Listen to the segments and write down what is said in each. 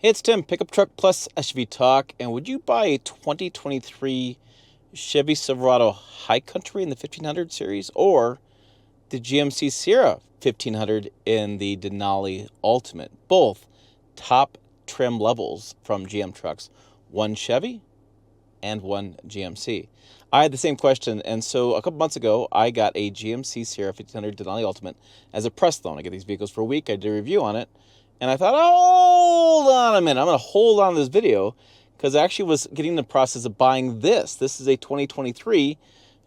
Hey, it's Tim, Pickup Truck Plus SUV Talk, and would you buy a 2023 Chevy Silverado High Country in the 1500 series or the GMC SIerra 1500 in the Denali Ultimate? Both top trim levels from GM trucks, one Chevy and one GMC. I had the same question, and so a couple months ago, I got a GMC SIerra 1500 Denali Ultimate as a press loan. I get these vehicles for a week. I did a review on it. And I thought, hold on a minute. I'm going to hold on to this video because I actually was getting in the process of buying this. This is a 2023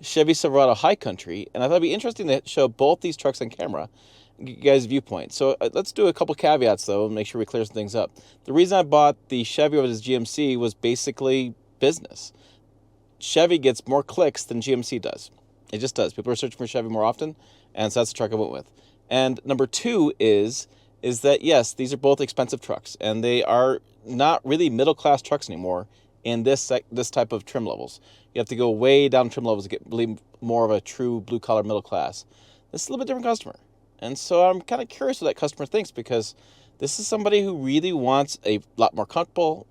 Chevy Silverado High Country. And I thought it'd be interesting to show both these trucks on camera and get you guys' viewpoint. So let's do a couple caveats, though, and make sure we clear some things up. The reason I bought the Chevy over this GMC was basically business. Chevy gets more clicks than GMC does. It just does. People are searching for Chevy more often, and so that's the truck I went with. And number two is that, yes, these are both expensive trucks, and they are not really middle-class trucks anymore in this type of trim levels. You have to go way down trim levels to get really more of a true blue-collar middle class. This is a little bit different customer. And so I'm kind of curious what that customer thinks, because this is somebody who really wants a lot more comfortable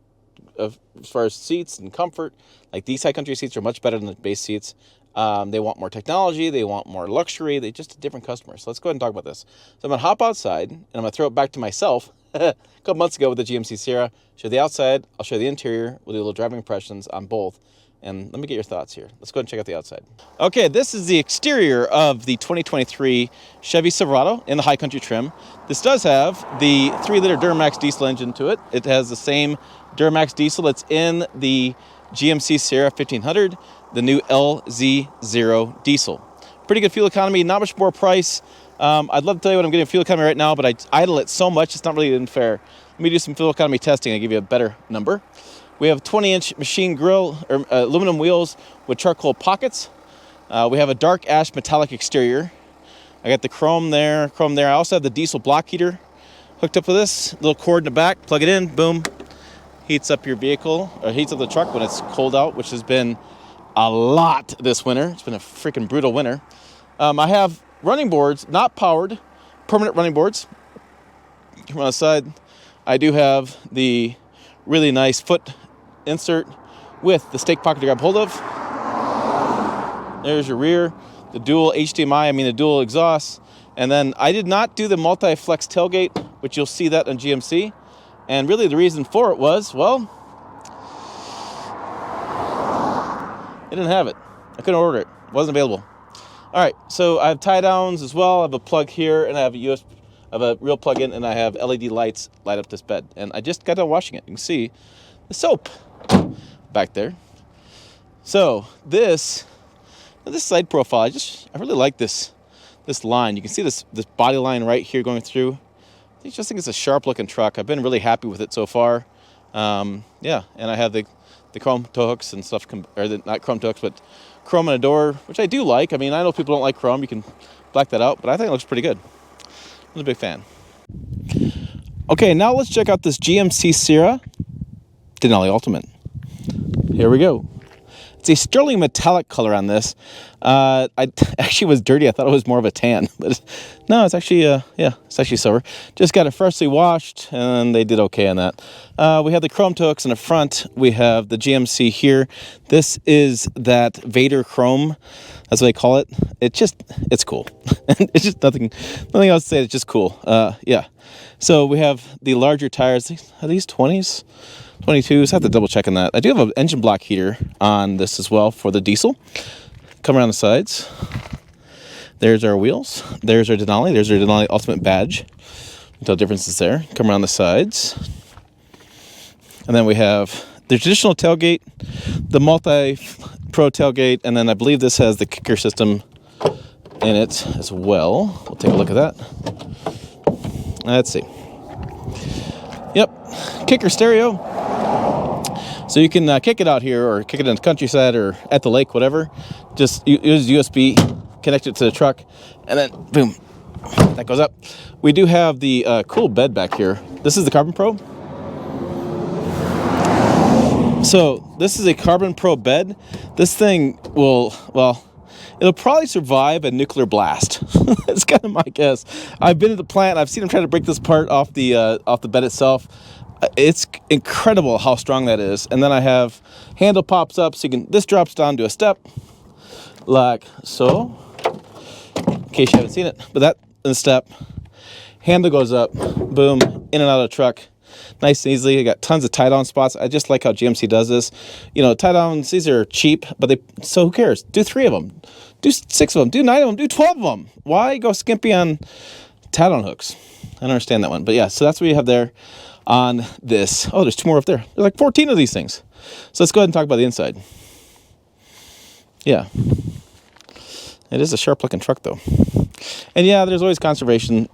as far as seats and comfort. Like, these high country seats are much better than the base seats. They want more technology. They want more luxury. They're just a different customer. So let's go ahead and talk about this. So I'm going to hop outside, and I'm going to throw it back to myself a couple months ago with the GMC SIerra. Show the outside. I'll show the interior. We'll do a little driving impressions on both. And let me get your thoughts here. Let's go ahead and check out the outside. Okay, this is the exterior of the 2023 Chevy Silverado in the high country trim. This does have the 3-liter Duramax diesel engine to it. It has the same Duramax diesel that's in the GMC SIerra 1500, the new LZ0 diesel. Pretty good fuel economy, not much more price. I'd love to tell you what I'm getting fuel economy right now, but I idle it so much, it's not really even fair. Let me do some fuel economy testing and give you a better number. We have 20-inch machine grille, or aluminum wheels with charcoal pockets. We have a dark ash metallic exterior. I got the chrome there. I also have the diesel block heater hooked up with this. Little cord in the back, plug it in, boom. Heats up your vehicle, or heats up the truck when it's cold out, which has been a lot this winter. It's been a freaking brutal winter. I have running boards, not powered, permanent running boards. Come on the side. I do have the really nice foot insert with the stake pocket to grab hold of. There's your rear, the dual HDMI, the dual exhaust. And then I did not do the multi-flex tailgate, which you'll see that on GMC. And really the reason for it was, well, I didn't have it. I couldn't order it. It wasn't available. All right, so I have tie downs as well. I have a plug here, and I have a real plug-in, and I have LED lights light up this bed. And I just got done washing it. You can see the soap back there. So this side profile, I really like this line. You can see this body line right here going through. I just think it's a sharp-looking truck. I've been really happy with it so far. Yeah, and I have the chrome toe hooks and stuff, not chrome toe hooks, but chrome in a door, which I do like. I know people don't like chrome. You can black that out, but I think it looks pretty good. I'm a big fan. Okay, now let's check out this GMC SIerra Denali Ultimate. Here we go. It's a sterling metallic color on this. I actually was dirty. I thought it was more of a tan, but no, it's actually, it's actually silver. Just got it freshly washed, and they did okay on that. We have the chrome toe hooks in the front. We have the GMC here. This is that Vader chrome. That's what they call it. It's cool. It's just nothing else to say. It's just cool. Yeah. So we have the larger tires. Are these 20s? 22s. I have to double check on that. I do have an engine block heater on this as well for the diesel. Come around the sides. There's our wheels. There's our Denali. There's our Denali Ultimate badge. You can tell differences there. Come around the sides. And then we have the traditional tailgate, the multi-pro tailgate, and then I believe this has the kicker system in it as well. We'll take a look at that. Let's see. Yep, kicker stereo. So you can kick it out here or kick it in the countryside or at the lake, whatever. Just use USB, connect it to the truck, and then boom, that goes up. We do have the cool bed back here. This is the Carbon Pro. So this is a Carbon Pro bed. This thing will, it'll probably survive a nuclear blast. That's kind of my guess. I've been at the plant. I've seen them try to break this part off the bed itself. It's incredible how strong that is. And then I have handle pops up, so this drops down to a step, like so. In case you haven't seen it, but that is a step. Handle goes up, boom, in and out of the truck. Nice and easily. I got tons of tie-down spots. I just like how GMC does this. You know, tie-downs, these are cheap, but so who cares? Do 3 of them. Do 6 of them. Do 9 of them. Do 12 of them. Why go skimpy on tie-down hooks? I don't understand that one. But yeah, so that's what you have there on this. Oh, there's 2 more up there. There's like 14 of these things. So let's go ahead and talk about the inside. Yeah. It is a sharp-looking truck, though. And yeah, there's always conversations,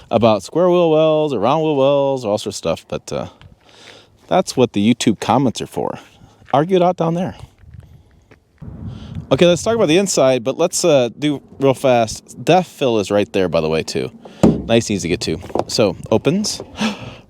about square wheel wells or round wheel wells or all sorts of stuff. But that's what the YouTube comments are for. Argue it out down there. Okay, let's talk about the inside, but let's do real fast. Depth fill is right there, by the way, too. Nice and easy to get to. So, opens.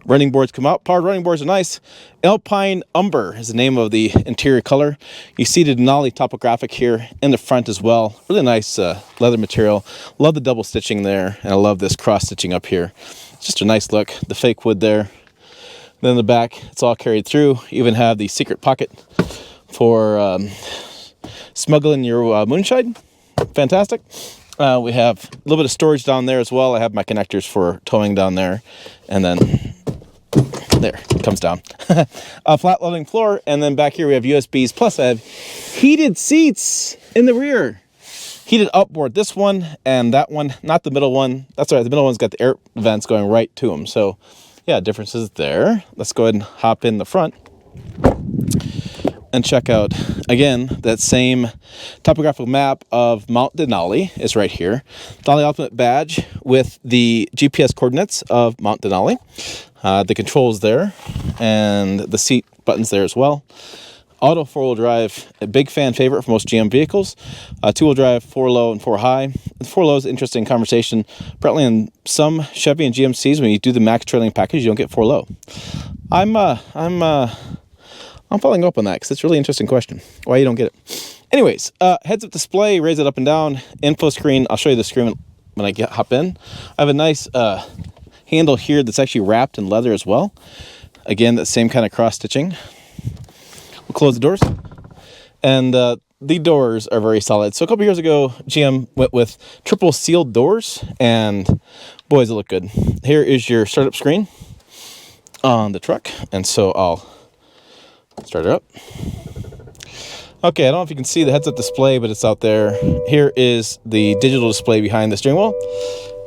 Running boards come out. Powered running boards are nice. Alpine Umber is the name of the interior color. You see the Denali topographic here in the front as well. Really nice leather material. Love the double stitching there, and I love this cross stitching up here. It's just a nice look. The fake wood there. Then in the back, it's all carried through. You even have the secret pocket for smuggling your moonshine. Fantastic. We have a little bit of storage down there as well. I have my connectors for towing down there. And then there, it comes down. A flat loading floor. And then back here we have USBs. Plus I have heated seats in the rear. Heated upboard. This one and that one. Not the middle one. That's all right. The middle one's got the air vents going right to them. So yeah, differences there. Let's go ahead and hop in the front and check out, again, that same topographical map of Mount Denali is right here. Denali Ultimate badge with the GPS coordinates of Mount Denali. The controls there, and the seat buttons there as well. Auto 4-wheel drive, a big fan favorite for most GM vehicles. 2-wheel drive, 4 low and 4 high. 4 low is an interesting conversation. Apparently in some Chevy and GMCs, when you do the max trailing package, you don't get 4 low. I'm following up on that because it's a really interesting question. Why you don't get it. Anyways, heads-up display, raise it up and down. Info screen, I'll show you the screen when I hop in. I have a nice handle here that's actually wrapped in leather as well. Again, that same kind of cross-stitching. We'll close the doors. And the doors are very solid. So a couple years ago, GM went with triple sealed doors. And boys, it look good. Here is your startup screen on the truck. And so I'll start it up. Okay, I don't know if you can see the heads-up display, but it's out there. Here is the digital display behind the steering wheel.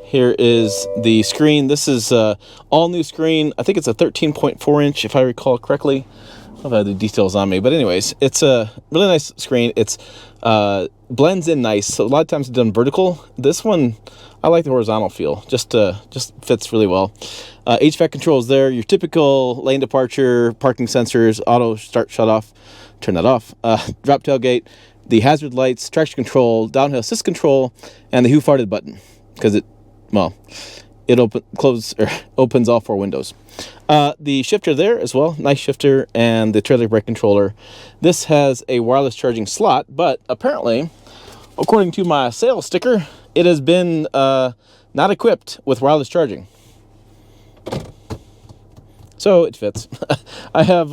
Here is the screen. This is all new screen. I think it's a 13.4 inch, if I recall correctly. I don't know if I have the details on me, but anyways, it's a really nice screen. It's blends in nice. So a lot of times it's done vertical. This one, I like the horizontal feel. Just fits really well. HVAC controls there. Your typical lane departure, parking sensors, auto start, shut off, turn that off. Drop tailgate, the hazard lights, traction control, downhill assist control, and the who farted button because it opens all 4 windows. The shifter there as well, nice shifter, and the trailer brake controller. This has a wireless charging slot, but apparently, according to my sales sticker, it has been not equipped with wireless charging. So it fits. I have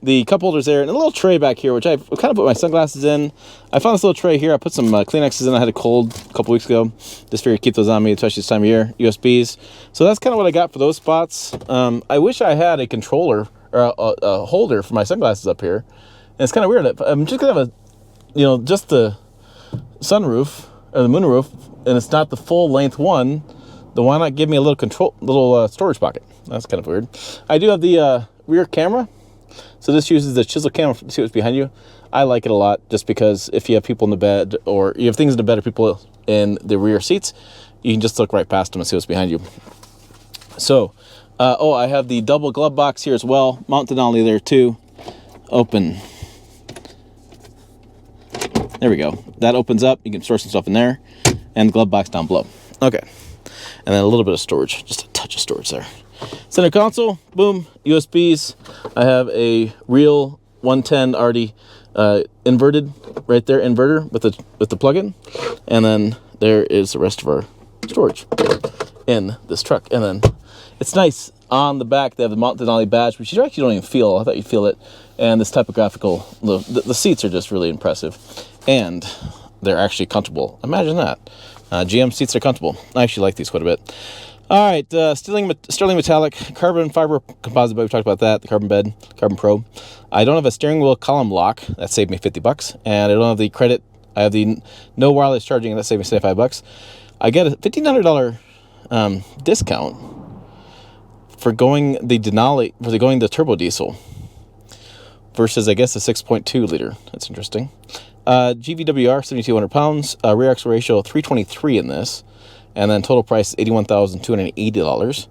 the cup holders there and a little tray back here, which I've kind of put my sunglasses in. I found this little tray here. I put some Kleenexes in. I had a cold a couple weeks ago. Just figured to keep those on me, especially this time of year. USBs. So that's kind of what I got for those spots. I wish I had a controller or a holder for my sunglasses up here. And it's kind of weird. I'm just going to have just the sunroof or the moonroof, and it's not the full length one. Then why not give me a little storage pocket? That's kind of weird. I do have the rear camera. So this uses the chisel camera to see what's behind you. I like it a lot just because if you have people in the bed or you have things in the bed or people in the rear seats, you can just look right past them and see what's behind you. So, I have the double glove box here as well. Mount Denali there too. Open. There we go. That opens up. You can store some stuff in there. And the glove box down below. Okay. And then a little bit of storage. Just a touch of storage there. Center console. Boom. USBs. I have a real 110 already inverted right there. Inverter with the plug-in. And then there is the rest of our storage in this truck. And then it's nice. on the back, they have the Mount Denali badge, which you actually don't even feel. I thought you'd feel it. And this typographical, the seats are just really impressive. And they're actually comfortable. Imagine that. GM seats are comfortable. I actually like these quite a bit. All right, Sterling Metallic, carbon fiber composite bed. We talked about that. The Carbon Bed, Carbon Pro. I don't have a steering wheel column lock. That saved me $50. And I don't have the credit. I have the no wireless charging, and that saved me $75. I get a $1,500 discount for going the Denali, the turbo diesel versus, I guess, a 6.2 liter. That's interesting. GVWR, 7,200 pounds. Rear axle ratio 323 in this. And then total price is $81,280.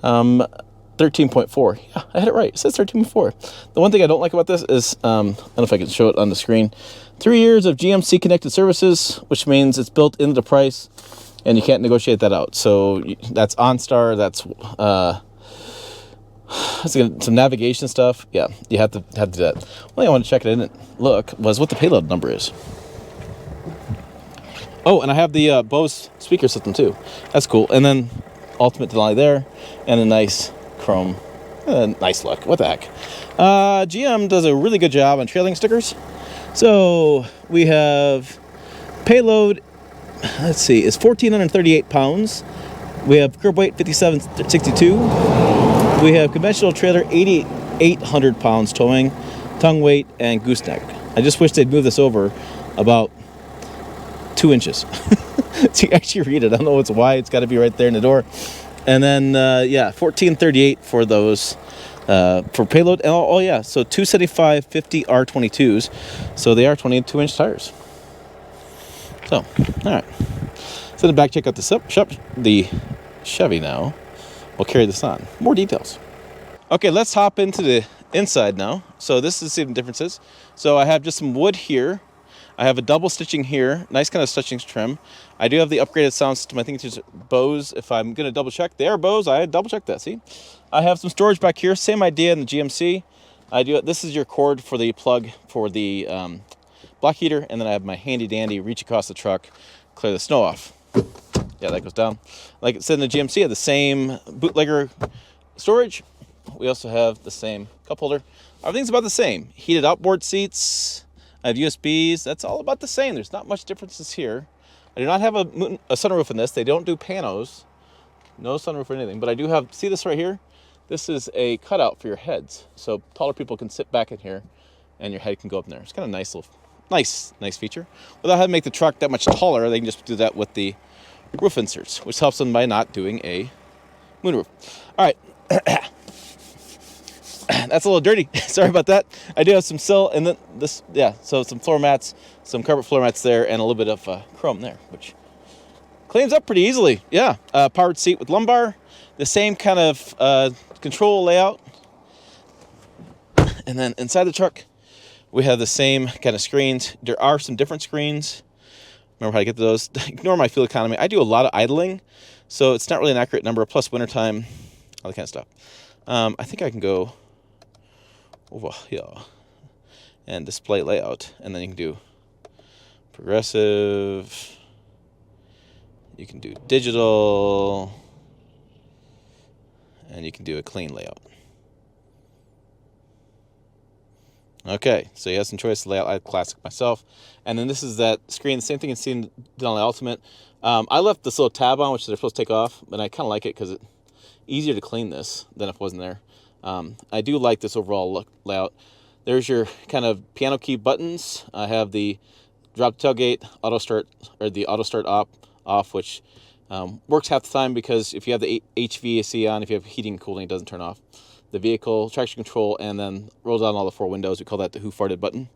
13.4. Yeah, I had it right. It says 13.4. The one thing I don't like about this is, I don't know if I can show it on the screen, 3 years of GMC connected services, which means it's built into the price, and you can't negotiate that out. So that's OnStar. That's some navigation stuff. Yeah, you have to do that. One thing I want to check it in and look was what the payload number is. Oh, and I have the Bose speaker system too. That's cool. And then Ultimate Denali there, and a nice chrome. Nice look. What the heck? GM does a really good job on trailing stickers. So we have payload. Let's see, is 1,438 pounds. We have curb weight 5,762. We have conventional trailer 8,800 pounds towing, tongue weight, and gooseneck. I just wish they'd move this over about 2 inches to actually read it. I don't know why it's got to be right there in the door. And then, yeah, 1,438 for those, for payload. Oh, yeah, so 275 50 R22s. So they are 22-inch tires. So, all right. So in the back, check out the Chevy now. We'll carry this on. More details. Okay, let's hop into the inside now. So this is the differences. So I have just some wood here. I have a double stitching here, nice kind of stitching trim. I do have the upgraded sound system. I think it's Bose. If I'm going to double check, they are Bose. I double checked that. See, I have some storage back here. Same idea in the GMC. This is your cord for the plug for the block heater, and then I have my handy dandy reach across the truck, clear the snow off. Yeah, that goes down. Like it said in the GMC, I have the same bootlegger storage. We also have the same cup holder. Everything's about the same. Heated outboard seats. I have USBs. That's all about the same. There's not much differences here. I do not have a sunroof in this. They don't do panos. No sunroof or anything. But I do have, see this right here? This is a cutout for your heads. So taller people can sit back in here and your head can go up in there. It's kind of nice little, nice feature. Without having to make the truck that much taller, they can just do that with the roof inserts, which helps them by not doing a moonroof. All right. That's a little dirty. Sorry about that. I do have some sill, and then this, yeah, so some floor mats, some carpet floor mats there, and a little bit of chrome there, which cleans up pretty easily. Yeah, powered seat with lumbar, the same kind of control layout. And then inside the truck, we have the same kind of screens. There are some different screens. Remember how to get to those. Ignore my fuel economy. I do a lot of idling, so it's not really an accurate number, plus wintertime, all that kind of stuff. I think I can go over here and display layout, and then you can do progressive, you can do digital, and you can do a clean layout. Okay, so you have some choice layout. I have classic myself, and then this is that screen, the same thing you see in Denali Ultimate. I left this little tab on, which they're supposed to take off, but I kind of like it because it's easier to clean this than if it wasn't there. I do like this overall layout. There's your kind of piano key buttons. I have the drop tailgate, auto start, or the auto start off, which works half the time because if you have the HVAC on, if you have heating and cooling, it doesn't turn off. The vehicle, traction control, and then rolls down all the 4 windows. We call that the Who Farted button.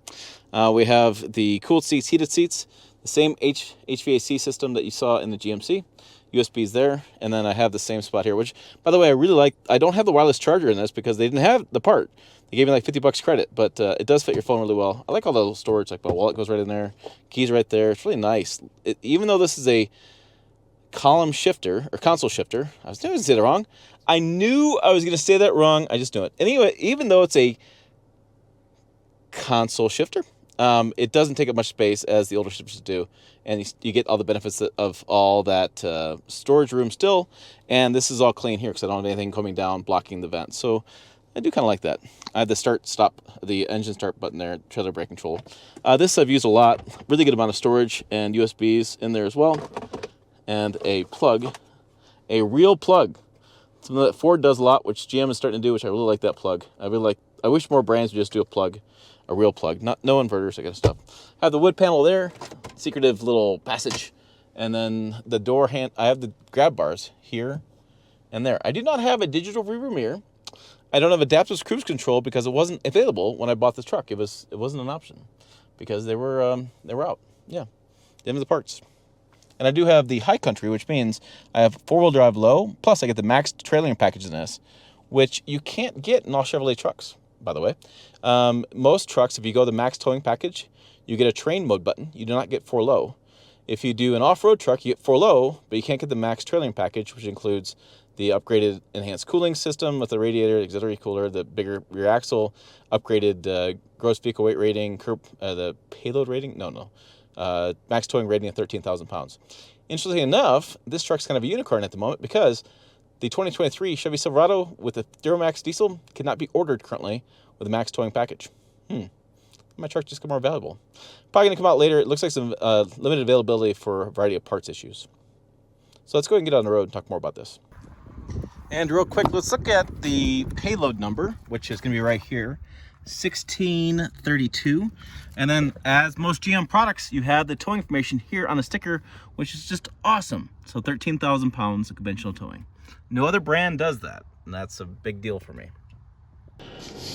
We have the cooled seats, heated seats, the same HVAC system that you saw in the GMC. USBs there, and then I have the same spot here, which, by the way, I really like. I don't have the wireless charger in this because they didn't have the part. They gave me like $50 credit, but it does fit your phone really well. I like all the little storage, like my wallet goes right in there, keys right there. It's really nice. Even though this is a column shifter, or console shifter, I was going to say that wrong. I knew I was going to say that wrong. I just knew it. Anyway, even though it's a console shifter, It doesn't take up much space as the older ships do, and you get all the benefits of all that storage room still. And this is all clean here because I don't have anything coming down blocking the vent. So I do kind of like that. I have the engine start button there, trailer brake control. This I've used a lot. Really good amount of storage and USBs in there as well, and a plug, a real plug. Something that Ford does a lot, which GM is starting to do, which I really like that plug. I wish more brands would just do a real plug, no inverters, that kind of stuff. I have the wood panel there, secretive little passage, and then the door I have the grab bars here and there. I do not have a digital rearview mirror. I don't have adaptive cruise control because it wasn't available when I bought this truck. It wasn't an option because they were out. Yeah, them are the parts. And I do have the high country, which means I have 4-wheel drive low, plus I get the max trailering package in this, which you can't get in all Chevrolet trucks, by the way. Most trucks, if you go the max towing package, you get a train mode button. You do not get 4 low. If you do an off-road truck, you get 4 low, but you can't get the max trailering package, which includes the upgraded enhanced cooling system with the radiator, auxiliary cooler, the bigger rear axle, upgraded gross vehicle weight rating, the payload rating, max towing rating of 13,000 pounds. Interestingly enough, this truck's kind of a unicorn at the moment because the 2023 Chevy Silverado with the Duramax diesel cannot be ordered currently with a max towing package. My truck just got more valuable. Probably going to come out later. It looks like some limited availability for a variety of parts issues. So let's go ahead and get on the road and talk more about this. And real quick, let's look at the payload number, which is going to be right here. 1632. And then, as most GM products, you have the towing information here on the sticker, which is just awesome. So 13,000 pounds of conventional towing. No other brand does that, and that's a big deal for me.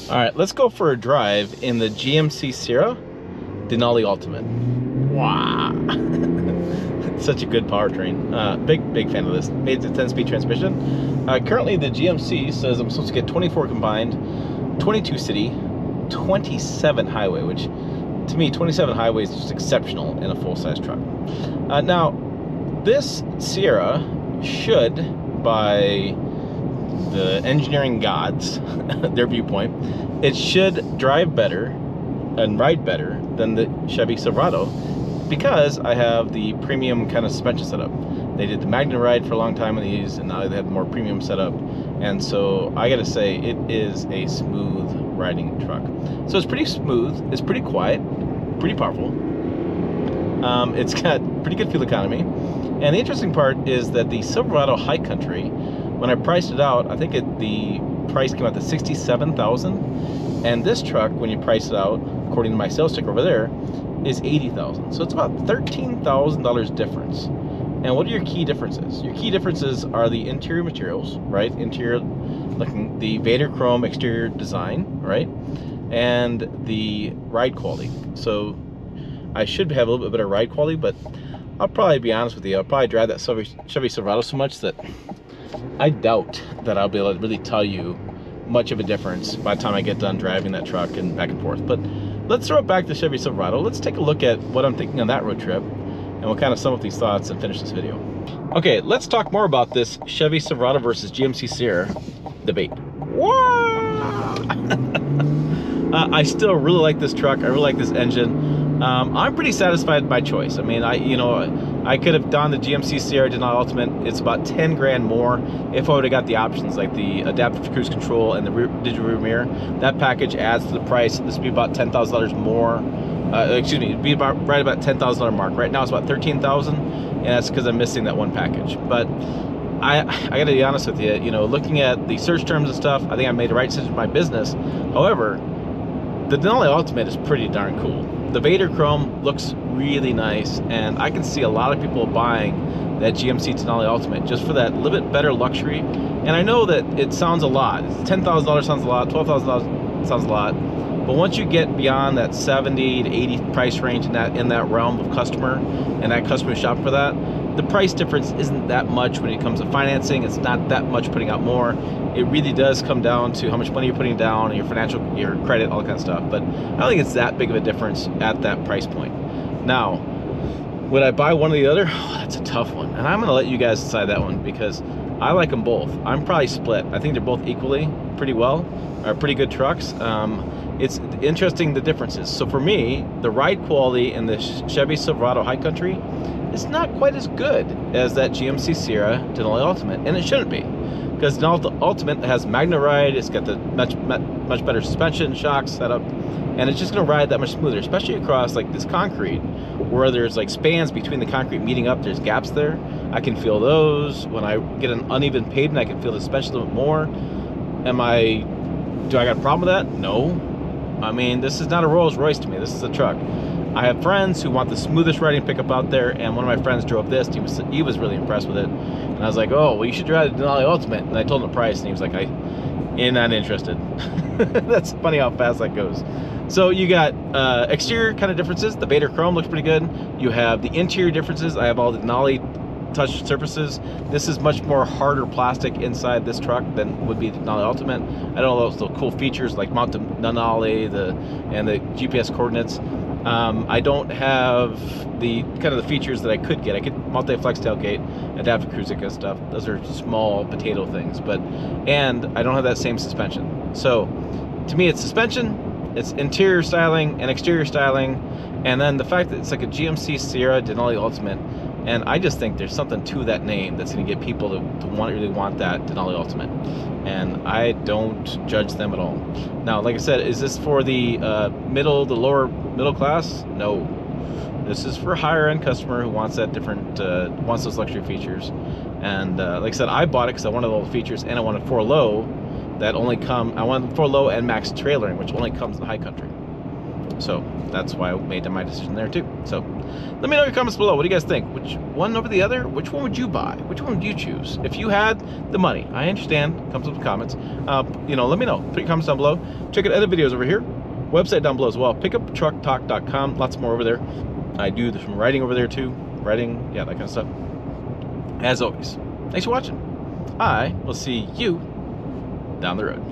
All right, let's go for a drive in the GMC SIerra Denali Ultimate. Wow. Such a good powertrain. Big fan of this. Made the 10-speed transmission. Currently, the GMC says I'm supposed to get 24 combined, 22 city, 27 highway, which to me 27 highway is just exceptional in a full-size truck. Now this SIerra should, by the engineering gods, their viewpoint, it should drive better and ride better than the Chevy Silverado because I have the premium kind of suspension setup. They did the Magna Ride for a long time with these, and now they have more premium setup. And so I gotta say, it is a smooth riding truck. So it's pretty smooth, it's pretty quiet, pretty powerful. It's got pretty good fuel economy. And the interesting part is that the Silverado High Country, when I priced it out, I think the price came out to $67,000. And this truck, when you price it out, according to my sales sticker over there, is $80,000. So it's about $13,000 difference. And what are your key differences? Your key differences are the interior materials, right? Interior, looking the Vader Chrome exterior design, right? And the ride quality. So I should have a little bit better ride quality, but I'll probably be honest with you. I'll probably drive that Chevy Silverado so much that I doubt that I'll be able to really tell you much of a difference by the time I get done driving that truck and back and forth. But let's throw it back to Chevy Silverado. Let's take a look at what I'm thinking on that road trip, and we'll kind of sum up these thoughts and finish this video. Okay, let's talk more about this Chevy Silverado versus GMC SIerra debate. I still really like this truck. I really like this engine. I'm pretty satisfied with my choice. I mean, I could have done the GMC SIerra Denali Ultimate. It's about 10 grand more if I would have got the options like the adaptive cruise control and the digital rear mirror. That package adds to the price. This would be about $10,000 more. Excuse me, it'd be right about $10,000 mark. Right now it's about $13,000, and that's because I'm missing that one package. But I got to be honest with you. Looking at the search terms and stuff, I think I made the right decision for my business. However, the Denali Ultimate is pretty darn cool. The Vader Chrome looks really nice, and I can see a lot of people buying that GMC Denali Ultimate just for that little bit better luxury. And I know that it sounds a lot. $10,000 sounds a lot, $12,000 sounds a lot. But once you get beyond that 70 to 80 price range in that realm of customer, and that customer shop for that, the price difference isn't that much when it comes to financing. It's not that much putting out more. It really does come down to how much money you're putting down, your financial, your credit, all that kind of stuff. But I don't think it's that big of a difference at that price point. Now, would I buy one or the other? Oh, that's a tough one. And I'm going to let you guys decide that one because I like them both. I'm probably split. I think they're both equally pretty well, are pretty good trucks. It's interesting the differences. So for me, the ride quality in the Chevy Silverado High Country is not quite as good as that GMC SIerra Denali Ultimate, and it shouldn't be, because Denali Ultimate has Magna Ride. It's got the much better suspension, shock setup, and it's just going to ride that much smoother, especially across like this concrete where there's like spans between the concrete meeting up. There's gaps there. I can feel those. When I get an uneven pavement, I can feel the suspension a little bit more. Do I got a problem with that? No. I mean, this is not a Rolls Royce to me. This is a truck. I have friends who want the smoothest riding pickup out there, and one of my friends drove this. He was really impressed with it, and I was like, oh, well, you should drive the Denali Ultimate. And I told him the price, and he was like, I'm not interested. That's funny how fast that goes. So you got exterior kind of differences. The Vader Chrome looks pretty good. You have the interior differences. I have all the Denali touch surfaces. This is much more harder plastic inside this truck than would be the Denali Ultimate. I don't know those cool features like mount to Denali and the GPS coordinates. I don't have the kind of the features that I could get. I could multi-flex tailgate, adaptive cruise kind of stuff. Those are small potato things, and I don't have that same suspension. So to me, it's suspension, it's interior styling and exterior styling, and then the fact that it's like a GMC SIerra Denali Ultimate. And I just think there's something to that name that's going to get people to really want that Denali Ultimate. And I don't judge them at all. Now, like I said, is this for the lower middle class? No. This is for a higher end customer who wants that wants those luxury features. And like I said, I bought it because I wanted all the features, and I wanted 4-low that only come. I wanted 4-low and max trailering, which only comes in the high country. So that's why I made my decision there too. So let me know in your comments below. What do you guys think? Which one over the other? Which one would you buy? Which one would you choose? If you had the money, I understand. Comes with the comments. Let me know. Put your comments down below. Check out other videos over here. Website down below as well. Pickuptrucktalk.com. Lots more over there. I do some writing over there too. Writing, yeah, that kind of stuff. As always, thanks for watching. I will see you down the road.